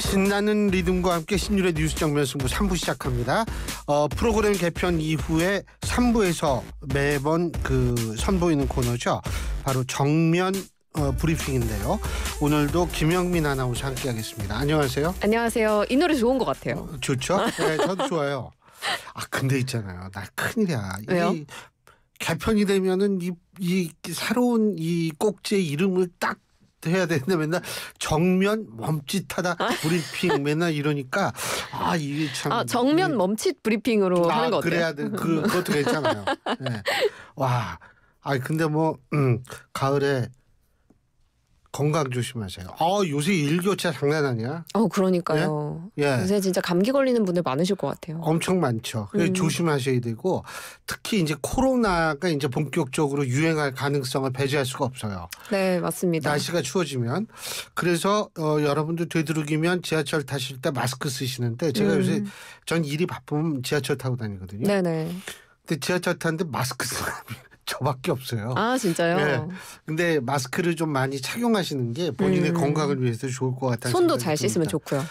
신나는 리듬과 함께 신율의 뉴스 정면 승부 3부 시작합니다. 프로그램 개편 이후에 3부에서 매번 선보이는 코너죠. 바로 정면 브리핑인데요. 오늘도 김영민 아나운서 함께하겠습니다. 안녕하세요. 안녕하세요. 이 노래 좋은 것 같아요. 좋죠? 네, 저도 좋아요. 근데 있잖아요. 나 큰일이야. 왜요? 개편이 되면은 이 새로운 이 꼭지의 이름을 딱 해야 되는데 맨날 정면 멈칫하다 브리핑 맨날 이러니까 이게 참 정면 멈칫 브리핑으로 하는 거 어때요? 그래야 돼. 그것도 괜찮아요. 네. 근데 가을에 건강 조심하세요. 요새 일교차 장난 아니야. 그러니까요. 예. 요새 진짜 감기 걸리는 분들 많으실 것 같아요. 엄청 많죠. 조심하셔야 되고 특히 이제 코로나가 이제 본격적으로 유행할 가능성을 배제할 수가 없어요. 네, 맞습니다. 날씨가 추워지면. 그래서 여러분들 되도록이면 지하철 타실 때 마스크 쓰시는데 제가 요새 전 일이 바쁘면 지하철 타고 다니거든요. 네네. 근데 지하철 타는데 마스크 쓰는 저밖에 없어요. 진짜요? 네. 근데 마스크를 좀 많이 착용하시는 게 본인의 건강을 위해서 좋을 것 같아요. 손도 잘 씻으면 좋고요.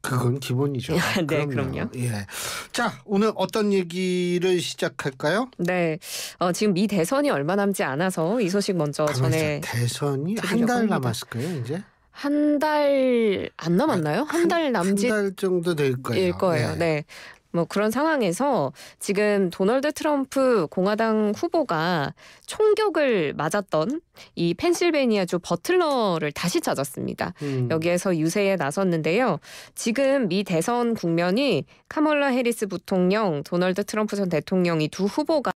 그건 기본이죠. 네, 그럼요. 예. 자, 오늘 어떤 얘기를 시작할까요? 네. 지금 미 대선이 얼마 남지 않아서 이 소식 먼저 전해. 대선이 한 달 남았을 거예요, 이제? 한 달 안 남았나요? 한 달 남짓? 한 달 정도 될 거예요. 일 거예요. 네. 그런 상황에서 지금 도널드 트럼프 공화당 후보가 총격을 맞았던 이 펜실베니아주 버틀러를 다시 찾았습니다. 여기에서 유세에 나섰는데요. 지금 미 대선 국면이 카멀라 해리스 부통령, 도널드 트럼프 전 대통령 이 두 후보가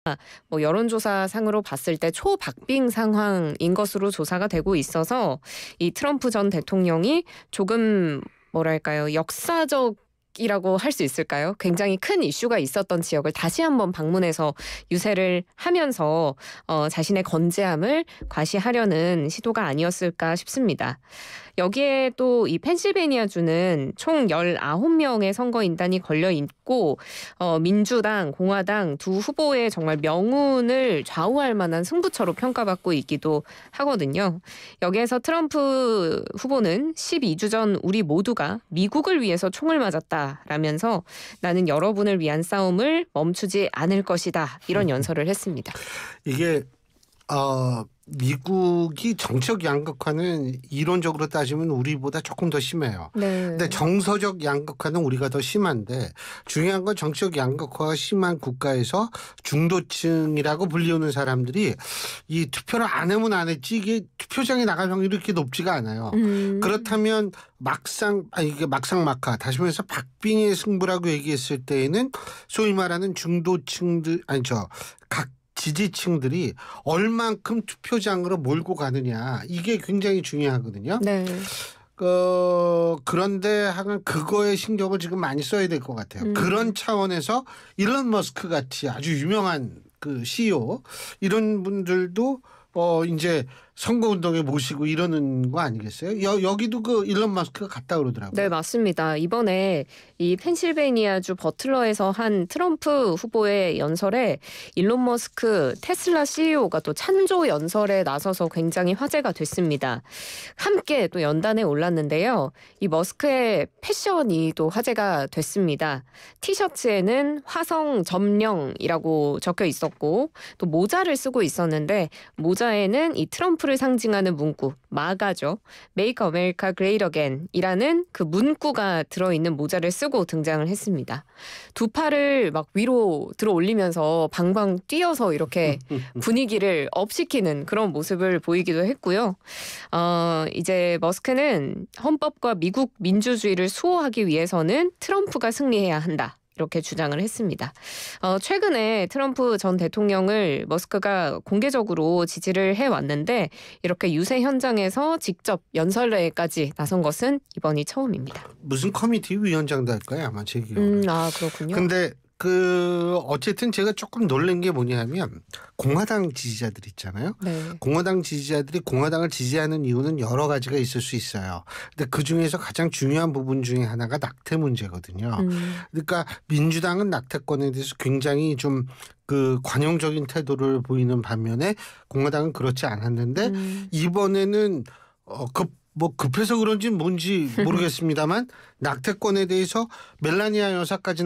여론조사상으로 봤을 때 초박빙 상황인 것으로 조사가 되고 있어서 이 트럼프 전 대통령이 조금 역사적 이라고 할 수 있을까요? 굉장히 큰 이슈가 있었던 지역을 다시 한번 방문해서 유세를 하면서 자신의 건재함을 과시하려는 시도가 아니었을까 싶습니다. 여기에 또 이 펜실베니아주는 총 19명의 선거인단이 걸려 있고 민주당, 공화당 두 후보의 정말 명운을 좌우할 만한 승부처로 평가받고 있기도 하거든요. 여기에서 트럼프 후보는 12주 전 우리 모두가 미국을 위해서 총을 맞았다라면서 나는 여러분을 위한 싸움을 멈추지 않을 것이다. 이런 연설을 했습니다. 이게 미국이 정치적 양극화는 이론적으로 따지면 우리보다 조금 더 심해요. 네. 근데 정서적 양극화는 우리가 더 심한데 중요한 건 정치적 양극화가 심한 국가에서 중도층이라고 불리우는 사람들이 이 투표를 안 하면 안 했지 이게 투표장에 나갈 확률이 이렇게 높지가 않아요. 그렇다면 이게 막상막하 다시 말해서 박빙의 승부라고 얘기했을 때에는 소위 말하는 중도층들 각 지지층들이 얼만큼 투표장으로 몰고 가느냐 이게 굉장히 중요하거든요. 네. 그런데 그거에 신경을 지금 많이 써야 될 것 같아요. 그런 차원에서 일론 머스크 같이 아주 유명한 CEO 이런 분들도 이제 선거운동에 모시고 이러는 거 아니겠어요? 여기도 일론 머스크가 갔다 그러더라고요. 네, 맞습니다. 이번에 이 펜실베니아주 버틀러에서 한 트럼프 후보의 연설에 일론 머스크 테슬라 CEO가 또 찬조 연설에 나서서 굉장히 화제가 됐습니다. 함께 또 연단에 올랐는데요. 이 머스크의 패션이 또 화제가 됐습니다. 티셔츠에는 화성 점령이라고 적혀 있었고 또 모자를 쓰고 있었는데 모자에는 이 트럼프를 상징하는 문구, 마가죠. Make America Great Again이라는 그 문구가 들어있는 모자를 쓰고 등장을 했습니다. 두 팔을 막 위로 들어 올리면서 방방 뛰어서 이렇게 분위기를 업시키는 그런 모습을 보이기도 했고요. 이제 머스크는 헌법과 미국 민주주의를 수호하기 위해서는 트럼프가 승리해야 한다. 이렇게 주장을 했습니다. 최근에 트럼프 전 대통령을 머스크가 공개적으로 지지를 해왔는데 이렇게 유세 현장에서 직접 연설회까지 나선 것은 이번이 처음입니다. 무슨 커미티 위원장도 할까요? 아마 제 기억으로. 그렇군요. 근데 어쨌든 제가 조금 놀란 게 뭐냐면 공화당 지지자들 있잖아요. 네. 공화당 지지자들이 공화당을 지지하는 이유는 여러 가지가 있을 수 있어요. 근데 그중에서 가장 중요한 부분 중에 하나가 낙태 문제거든요. 그러니까 민주당은 낙태권에 대해서 굉장히 좀 관용적인 태도를 보이는 반면에 공화당은 그렇지 않았는데 이번에는 뭐 급해서 그런지 뭔지 모르겠습니다만 낙태권에 대해서 멜라니아 여사까지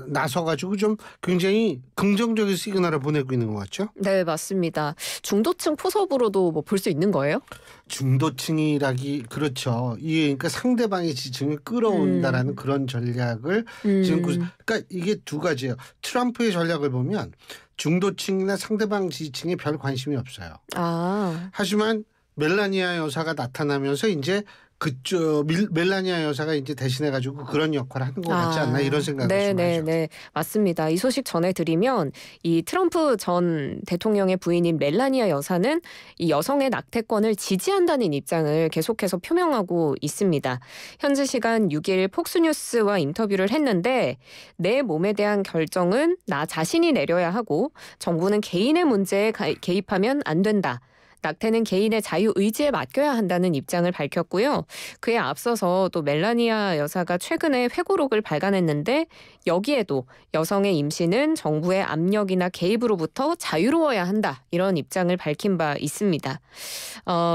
나서가지고 좀 굉장히 긍정적인 시그널을 보내고 있는 것 같죠? 네, 맞습니다. 중도층 포섭으로도 뭐 볼 수 있는 거예요? 중도층이라기 그렇죠. 이게 그러니까 상대방의 지층을 끌어온다라는 그런 전략을 지금 그러니까 이게 두 가지예요. 트럼프의 전략을 보면 중도층이나 상대방 지지층에 별 관심이 없어요. 아. 하지만 멜라니아 여사가 나타나면서 이제 그쪽 멜라니아 여사가 이제 대신해가지고 그런 역할을 하는 것 같지 않나 이런 생각을 좀 하죠. 네, 맞습니다. 이 소식 전해드리면 이 트럼프 전 대통령의 부인인 멜라니아 여사는 이 여성의 낙태권을 지지한다는 입장을 계속해서 표명하고 있습니다. 현지 시간 6일 폭스뉴스와 인터뷰를 했는데 내 몸에 대한 결정은 나 자신이 내려야 하고 정부는 개인의 문제에 개입하면 안 된다. 낙태는 개인의 자유의지에 맡겨야 한다는 입장을 밝혔고요. 그에 앞서서 또 멜라니아 여사가 최근에 회고록을 발간했는데 여기에도 여성의 임신은 정부의 압력이나 개입으로부터 자유로워야 한다. 이런 입장을 밝힌 바 있습니다.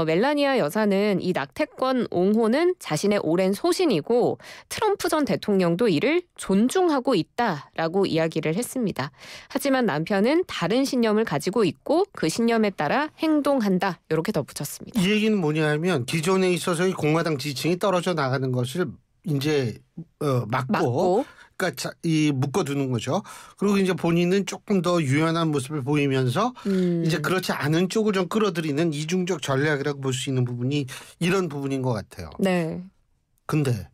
멜라니아 여사는 이 낙태권 옹호는 자신의 오랜 소신이고 트럼프 전 대통령도 이를 존중하고 있다라고 이야기를 했습니다. 하지만 남편은 다른 신념을 가지고 있고 그 신념에 따라 행동한다. 이렇게 덧붙였습니다. 이 얘기는 뭐냐면 기존에 있어서의 공화당 지지층이 떨어져 나가는 것을 이제 막고 그러니까 이 묶어두는 거죠. 그리고 이제 본인은 조금 더 유연한 모습을 보이면서 이제 그렇지 않은 쪽을 좀 끌어들이는 이중적 전략이라고 볼 수 있는 부분이 이런 부분인 것 같아요. 네. 근데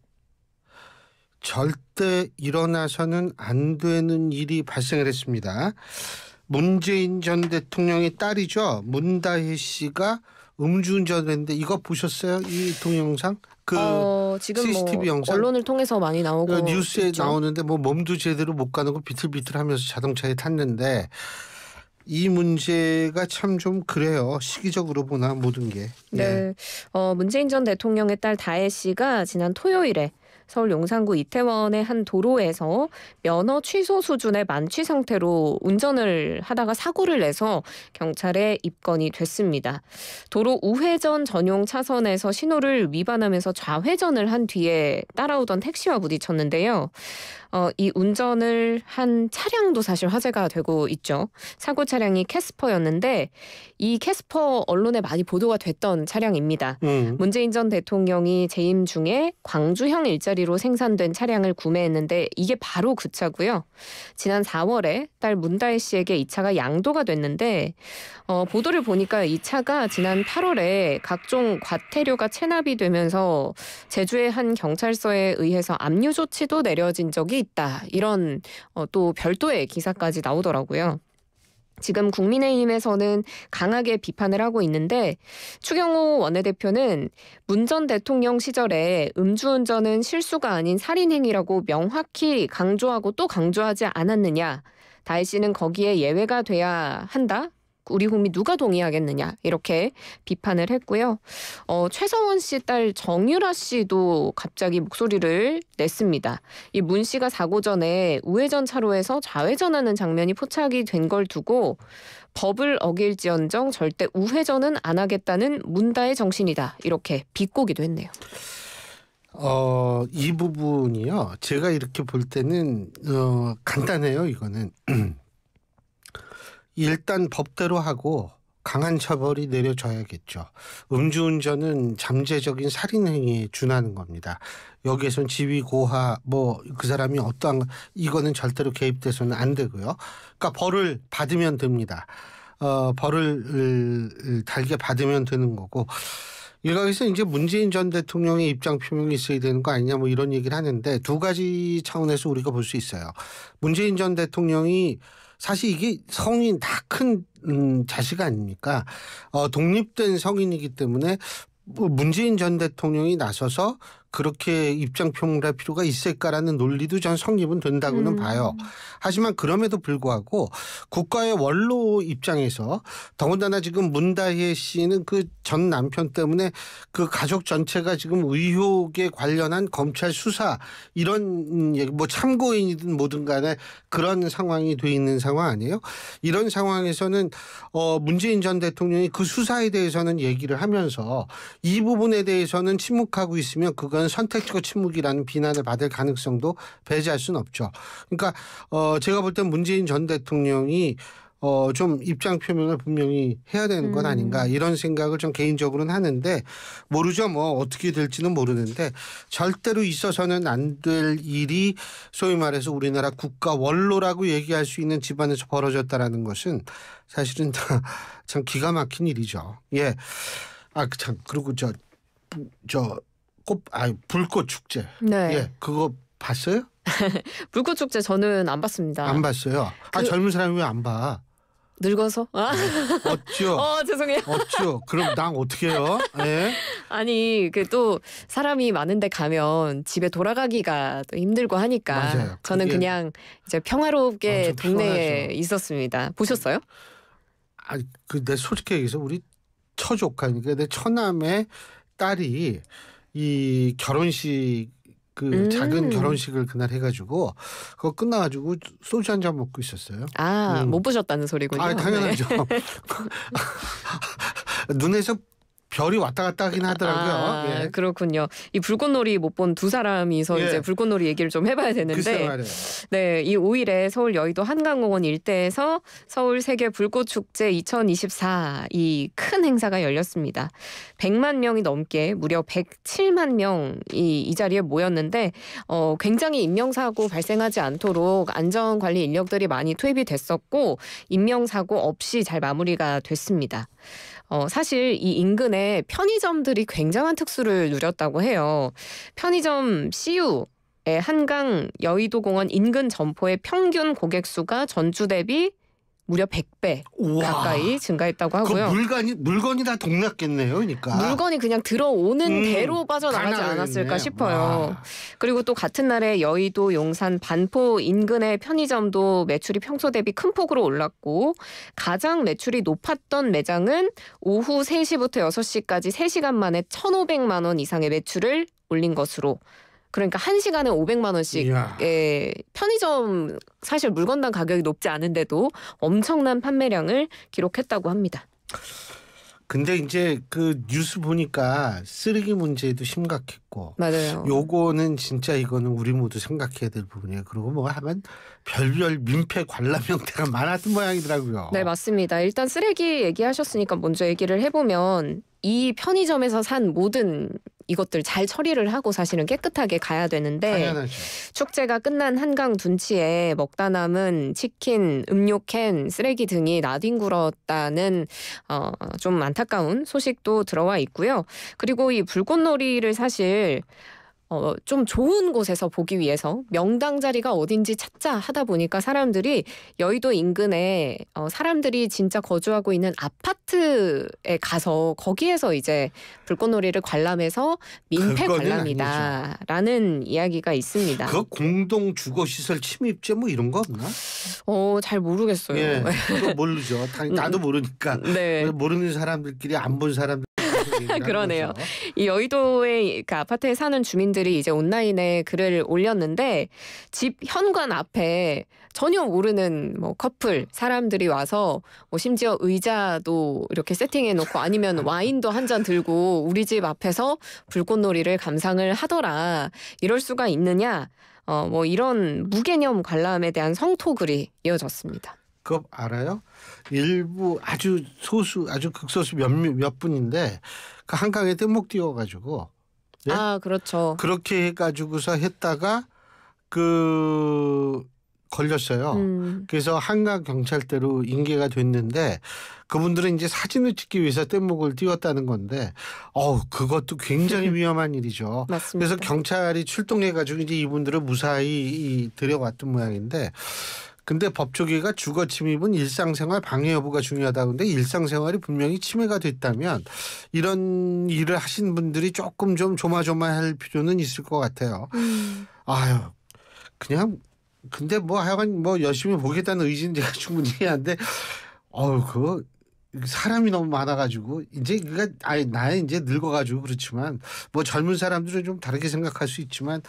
절대 일어나서는 안 되는 일이 발생을 했습니다. 문재인 전 대통령의 딸이죠. 문다혜 씨가 음주운전을 했는데 이거 보셨어요? 이 동영상? 지금 CCTV 뭐 영상? 언론을 통해서 많이 나오고 뉴스에 있죠. 나오는데 뭐 몸도 제대로 못 가는 거 비틀비틀하면서 자동차에 탔는데 이 문제가 참 좀 그래요. 시기적으로 보나 모든 게. 네. 문재인 전 대통령의 딸 다혜 씨가 지난 토요일에 서울 용산구 이태원의 한 도로에서 면허 취소 수준의 만취 상태로 운전을 하다가 사고를 내서 경찰에 입건이 됐습니다. 도로 우회전 전용 차선에서 신호를 위반하면서 좌회전을 한 뒤에 따라오던 택시와 부딪혔는데요. 이 운전을 한 차량도 사실 화제가 되고 있죠. 사고 차량이 캐스퍼였는데 이 캐스퍼 언론에 많이 보도가 됐던 차량입니다. 문재인 전 대통령이 재임 중에 광주형 일자리로 생산된 차량을 구매했는데 이게 바로 그 차고요. 지난 4월에 딸 문다혜 씨에게 이 차가 양도가 됐는데 보도를 보니까 이 차가 지난 8월에 각종 과태료가 체납이 되면서 제주의 한 경찰서에 의해서 압류 조치도 내려진 적이 있다. 이런 또 별도의 기사까지 나오더라고요. 지금 국민의힘에서는 강하게 비판을 하고 있는데 추경호 원내대표는 문 전 대통령 시절에 음주운전은 실수가 아닌 살인행위라고 명확히 강조하고 또 강조하지 않았느냐. 다혜 씨는 거기에 예외가 돼야 한다. 우리 국민 누가 동의하겠느냐 이렇게 비판을 했고요. 최서원 씨 딸 정유라 씨도 갑자기 목소리를 냈습니다. 이 문 씨가 사고 전에 우회전 차로에서 좌회전하는 장면이 포착이 된 걸 두고 법을 어길지언정 절대 우회전은 안 하겠다는 문다의 정신이다. 이렇게 비꼬기도 했네요. 이 부분이요. 제가 이렇게 볼 때는 간단해요. 이거는. 일단 법대로 하고 강한 처벌이 내려져야겠죠. 음주운전은 잠재적인 살인행위에 준하는 겁니다. 여기에선 지위 고하 뭐 그 사람이 어떠한 이거는 절대로 개입돼서는 안 되고요. 그러니까 벌을 받으면 됩니다. 벌을 달게 받으면 되는 거고 일각에서 이제 문재인 전 대통령의 입장 표명이 있어야 되는 거 아니냐 뭐 이런 얘기를 하는데 두 가지 차원에서 우리가 볼 수 있어요. 문재인 전 대통령이 사실 이게 성인 다 큰 자식 아닙니까? 독립된 성인이기 때문에 문재인 전 대통령이 나서서 그렇게 입장 표명할 필요가 있을까라는 논리도 전 성립은 된다고는 봐요. 하지만 그럼에도 불구하고 국가의 원로 입장에서 더군다나 지금 문다혜 씨는 그 전 남편 때문에 그 가족 전체가 지금 의혹에 관련한 검찰 수사 이런 뭐 참고인이든 뭐든 간에 그런 상황이 돼 있는 상황 아니에요? 이런 상황에서는 문재인 전 대통령이 그 수사에 대해서는 얘기를 하면서 이 부분에 대해서는 침묵하고 있으면 그건 선택적 침묵이라는 비난을 받을 가능성도 배제할 수는 없죠. 그러니까 제가 볼 땐 문재인 전 대통령이 좀 입장 표명을 분명히 해야 되는 건 아닌가 이런 생각을 좀 개인적으로는 하는데 모르죠. 뭐 어떻게 될지는 모르는데 절대로 있어서는 안 될 일이 소위 말해서 우리나라 국가 원로라고 얘기할 수 있는 집안에서 벌어졌다라는 것은 사실은 참 기가 막힌 일이죠. 예. 참 그리고 불꽃 축제. 네. 예. 그거 봤어요? 불꽃 축제 저는 안 봤습니다. 안 봤어요. 젊은 사람이 왜 안 봐? 늙어서? 어찌요? 죄송해요. 어찌요? 그럼 난 어떻게 해요? 예? 아니 그 또 사람이 많은데 가면 집에 돌아가기가 또 힘들고 하니까 맞아요. 저는 그냥 이제 평화롭게 동네에 피곤하죠. 있었습니다. 보셨어요? 내 솔직히 얘기해서 우리 처조카니까 내 처남의 딸이 이 결혼식 작은 결혼식을 그날 해가지고 그거 끝나가지고 소주 한 잔 먹고 있었어요. 못 보셨다는 소리군요. 당연하죠. 네. 눈에서 별이 왔다 갔다 하긴 하더라고요. 예. 그렇군요. 이 불꽃놀이 못 본 두 사람이서 예. 이제 불꽃놀이 얘기를 좀 해봐야 되는데, 글쎄 말이에요. 네, 이 5일에 서울 여의도 한강공원 일대에서 서울 세계 불꽃축제 2024 이 큰 행사가 열렸습니다. 100만 명이 넘게 무려 107만 명이 이 자리에 모였는데 굉장히 인명사고 발생하지 않도록 안전관리 인력들이 많이 투입이 됐었고 인명사고 없이 잘 마무리가 됐습니다. 사실 이 인근에 편의점들이 굉장한 특수를 누렸다고 해요. 편의점 CU의 한강 여의도공원 인근 점포의 평균 고객 수가 전주 대비 무려 100배 가까이 증가했다고 하고요. 물건이 다 동났겠네요. 그러니까. 물건이 그냥 들어오는 대로 빠져나가지 않았을까 싶어요. 와. 그리고 또 같은 날에 여의도, 용산, 반포 인근의 편의점도 매출이 평소 대비 큰 폭으로 올랐고 가장 매출이 높았던 매장은 오후 3시부터 6시까지 3시간 만에 1,500만 원 이상의 매출을 올린 것으로 그러니까 1시간에 500만 원씩 편의점 사실 물건당 가격이 높지 않은데도 엄청난 판매량을 기록했다고 합니다. 근데 이제 그 뉴스 보니까 쓰레기 문제도 심각했고 맞아요. 요거는 진짜 이거는 우리 모두 생각해야 될 부분이에요. 그리고 뭐 하면 별별 민폐 관람 형태가 많았던 모양이더라고요. 네, 맞습니다. 일단 쓰레기 얘기하셨으니까 먼저 얘기를 해보면 이 편의점에서 산 모든 이것들 잘 처리를 하고 사실은 깨끗하게 가야 되는데 당연하죠. 축제가 끝난 한강 둔치에 먹다 남은 치킨, 음료캔, 쓰레기 등이 나뒹굴었다는 좀 안타까운 소식도 들어와 있고요. 그리고 이 불꽃놀이를 사실 좀 좋은 곳에서 보기 위해서 명당 자리가 어딘지 찾자 하다 보니까 사람들이 여의도 인근에 사람들이 진짜 거주하고 있는 아파트에 가서 거기에서 이제 불꽃놀이를 관람해서 민폐 관람이다라는 이야기가 있습니다. 그 공동 주거시설 침입죄 뭐 이런 거 없나? 잘 모르겠어요. 예, 그거 모르죠. 나도 모르니까. 네. 모르는 사람들끼리 안 본 사람들. 그러네요. 이 여의도의 그 아파트에 사는 주민들이 이제 온라인에 글을 올렸는데 집 현관 앞에 전혀 모르는 뭐 커플 사람들이 와서 뭐 심지어 의자도 이렇게 세팅해 놓고 아니면 와인도 한 잔 들고 우리 집 앞에서 불꽃놀이를 감상을 하더라. 이럴 수가 있느냐? 뭐 이런 무개념 관람에 대한 성토글이 이어졌습니다. 그거 알아요? 일부 아주 극소수 몇 분인데 그 한강에 뗏목 띄워가지고 네? 그렇죠. 그렇게 해가지고서 했다가 걸렸어요. 그래서 한강 경찰대로 인계가 됐는데 그분들은 이제 사진을 찍기 위해서 뗏목을 띄웠다는 건데 그것도 굉장히 위험한 일이죠. 맞습니다. 그래서 경찰이 출동해가지고 이제 이분들을 무사히 데려왔던 모양인데 근데 법조계가 주거 침입은 일상생활 방해 여부가 중요하다고 하는데 일상생활이 분명히 침해가 됐다면 이런 일을 하신 분들이 조금 좀 조마조마할 필요는 있을 것 같아요. 아유 그냥 근데 뭐 하여간 뭐 열심히 보겠다는 의지는 제가 충분히 한데 그거 사람이 너무 많아가지고 이제 그니까 나는 이제 늙어가지고 그렇지만 뭐 젊은 사람들은 좀 다르게 생각할 수 있지만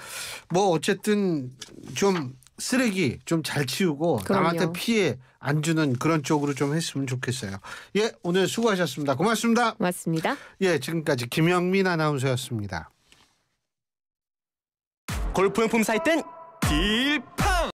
뭐 어쨌든 좀 쓰레기 좀 잘 치우고 그럼요. 남한테 피해 안 주는 그런 쪽으로 좀 했으면 좋겠어요. 예, 오늘 수고하셨습니다. 고맙습니다. 고맙습니다. 예, 지금까지 김영민 아나운서였습니다. 골프용품 사이트는 딜